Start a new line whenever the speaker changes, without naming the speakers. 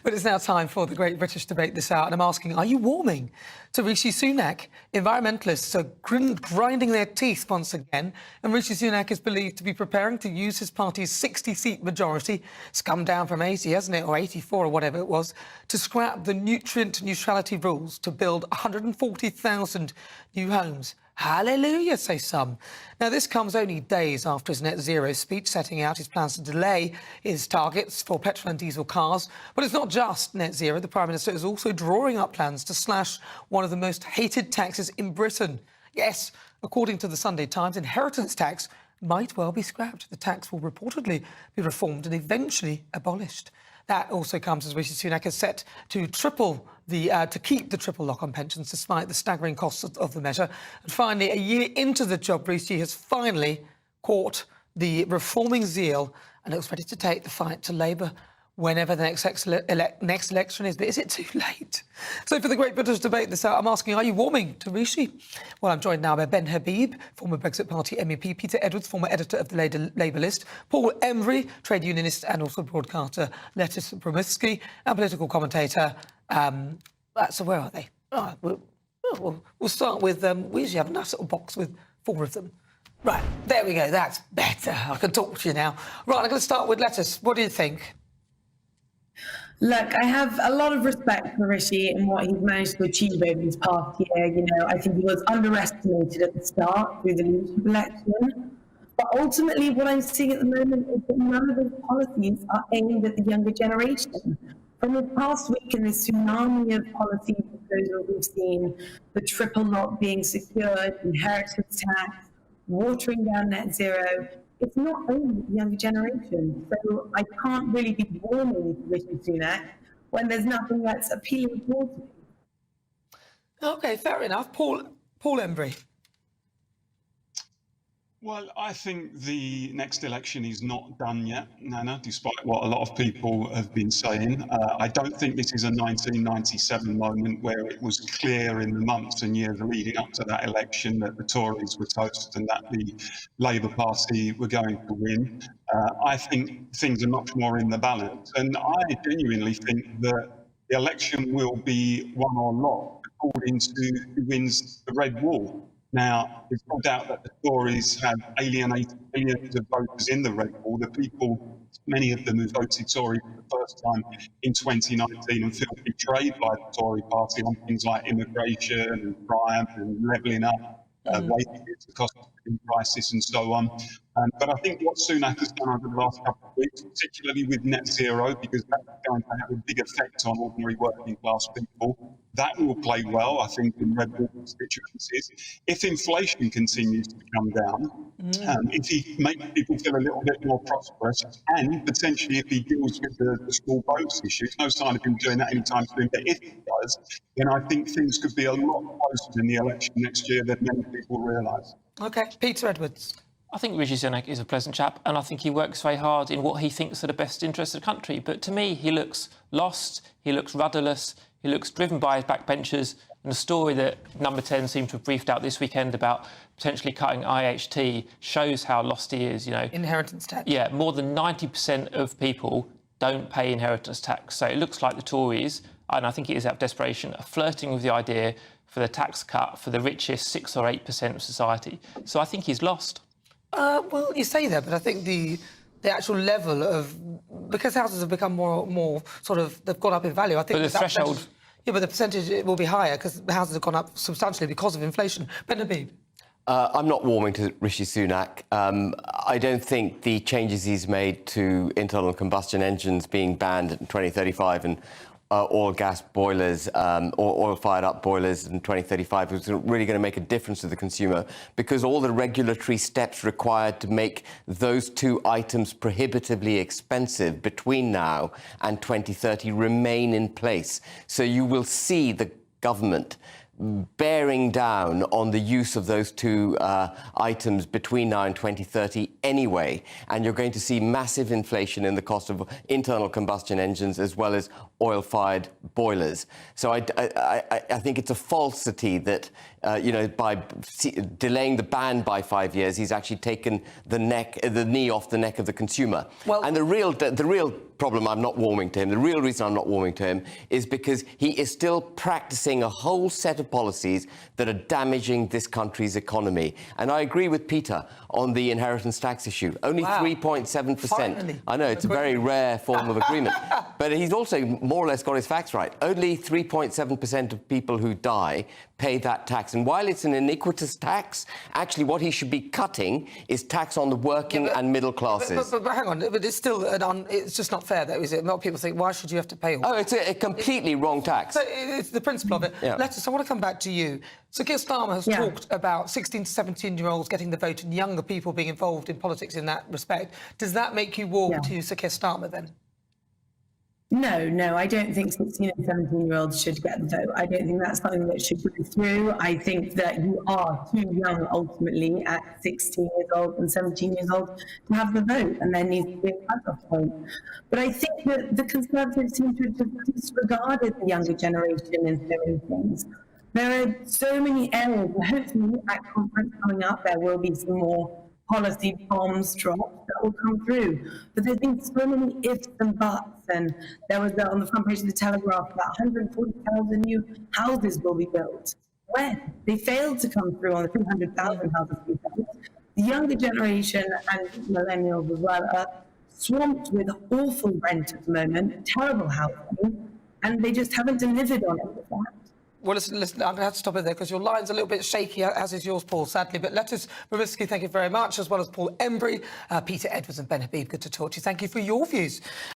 But it's now time for the Great British Debate this hour, and I'm asking, are you warming to Rishi Sunak? Environmentalists are grinding their teeth once again, and Rishi Sunak is believed to be preparing to use his party's 60-seat majority, it's come down from 80, hasn't it, or 84 or whatever it was, to scrap the nutrient neutrality rules to build 140,000 new homes. Hallelujah, say some. Now, this comes only days after his net zero speech, setting out his plans to delay his targets for petrol and diesel cars. But it's not just net zero. The Prime Minister is also drawing up plans to slash one of the most hated taxes in Britain. Yes, according to the Sunday Times, inheritance tax might well be scrapped. The tax will reportedly be reformed and eventually abolished. That also comes as Rishi Sunak is set to keep the triple lock on pensions despite the staggering costs of the measure. And finally, a year into the job, Rishi has finally caught the reforming zeal and looks ready to take the fight to Labour whenever the next election is. But is it too late? So for the Great British Debate this hour, I'm asking, are you warming to Rishi? Well, I'm joined now by Ben Habib, former Brexit Party MEP, Peter Edwards, former editor of the Labour List, Paul Embry, trade unionist and also broadcaster, Lettice Bromovsky, and political commentator. So where are they? Oh, we'll start with, we usually have a nice little box with 4 of them. Right, there we go, that's better. I can talk to you now. Right, I'm going to start with Lettice. What do you think?
Look, I have a lot of respect for Rishi and what he's managed to achieve over this past year. You know, I think he was underestimated at the start through the leadership election. But ultimately, what I'm seeing at the moment is that none of his policies are aimed at the younger generation. From this past week and the tsunami of policy proposals we've seen, the triple lock being secured, inheritance tax, watering down net zero, it's not only the younger generation. So I can't really be warming to Rishi Sunak when there's nothing that's appealing towards me.
OK, fair enough. Paul Embry.
Well, I think the next election is not done yet, Nana, despite what a lot of people have been saying. I don't think this is a 1997 moment where it was clear in the months and years leading up to that election that the Tories were toast and that the Labour Party were going to win. I think things are much more in the balance. And I genuinely think that the election will be won or lost according to who wins the Red Wall. Now, there's no doubt that the Tories have alienated millions of voters in the Red Wall. The people, many of them who voted Tory for the first time in 2019 and feel betrayed by the Tory party on things like immigration and crime and levelling up wages, the cost of living crisis and so on. But I think what Sunak has done over the last couple of weeks, particularly with net zero, because that's going to have a big effect on ordinary working class people, that will play well, I think, in Red Wall constituencies. If inflation continues to come down, if he makes people feel a little bit more prosperous, and potentially if he deals with the school bonus issues, no sign of him doing that anytime soon, but if he does, then I think things could be a lot closer in the election next year than many people realise.
OK, Peter Edwards.
I think Rishi Sunak is a pleasant chap, and I think he works very hard in what he thinks are the best interests of the country. But to me, he looks lost, he looks rudderless, he looks driven by his backbenchers. And the story that Number 10 seemed to have briefed out this weekend about potentially cutting IHT shows how lost he is, you know.
Inheritance tax.
Yeah, more than 90% of people don't pay inheritance tax. So it looks like the Tories, and I think it is out of desperation, are flirting with the idea for the tax cut for the richest 6 or 8% of society. So I think he's lost.
Well, you say that, but I think the actual level of... Because houses have become more sort of... They've gone up in value, I think...
But the threshold...
Yeah, but the percentage will be higher because the houses have gone up substantially because of inflation. Ben Habib.
I'm not warming to Rishi Sunak. I don't think the changes he's made to internal combustion engines being banned in 2035 and oil gas boilers or oil-fired up boilers in 2035 is really going to make a difference to the consumer, because all the regulatory steps required to make those 2 items prohibitively expensive between now and 2030 remain in place. So you will see the government bearing down on the use of those 2 items between now and 2030 anyway, and you're going to see massive inflation in the cost of internal combustion engines as well as oil-fired boilers. So I think it's a falsity that, you know, by delaying the ban by 5 years, he's actually taken the knee off the neck of the consumer. Well, and the real problem I'm not warming to him, the real reason I'm not warming to him, is because he is still practising a whole set of policies that are damaging this country's economy. And I agree with Peter on the inheritance tax issue. Only 3.7%.
Finally.
I know, it's a very rare form of agreement. But he's also more or less got his facts right. Only 3.7% of people who die pay that tax. And while it's an iniquitous tax, actually what he should be cutting is tax on the working and middle classes.
But hang on, but it's still it's just not fair, though, is it? A lot of people think, why should you have to pay all?
Oh, it's a completely wrong tax.
So it's the principle of it.
Yeah.
Lettice, I want to come back to you. So Keir Starmer has talked about 16 to 17-year-olds getting the vote and younger people being involved in politics in that respect. Does that make you warm to Sir Keir Starmer, then?
No, I don't think 16 and 17-year-olds should get the vote. I don't think that's something that should go through. I think that you are too young, ultimately, at 16 years old and 17 years old to have the vote, and there needs to be a cut-off point. But I think that the Conservatives seem to have disregarded the younger generation in so many things. There are so many areas, and hopefully at conference coming up, there will be some more policy bombs dropped that will come through. But there's been so many ifs and buts, and there was on the front page of the Telegraph that 140,000 new houses will be built. When? They failed to come through on the 300,000 houses being built. The younger generation and millennials as well are swamped with awful rent at the moment, terrible housing, and they just haven't delivered on it with that.
Well, listen, I'm going to have to stop it there because your line's a little bit shaky, as is yours, Paul, sadly. But Lettice Bromovsky, thank you very much, as well as Paul Embry, Peter Edwards and Ben Habib. Good to talk to you. Thank you for your views.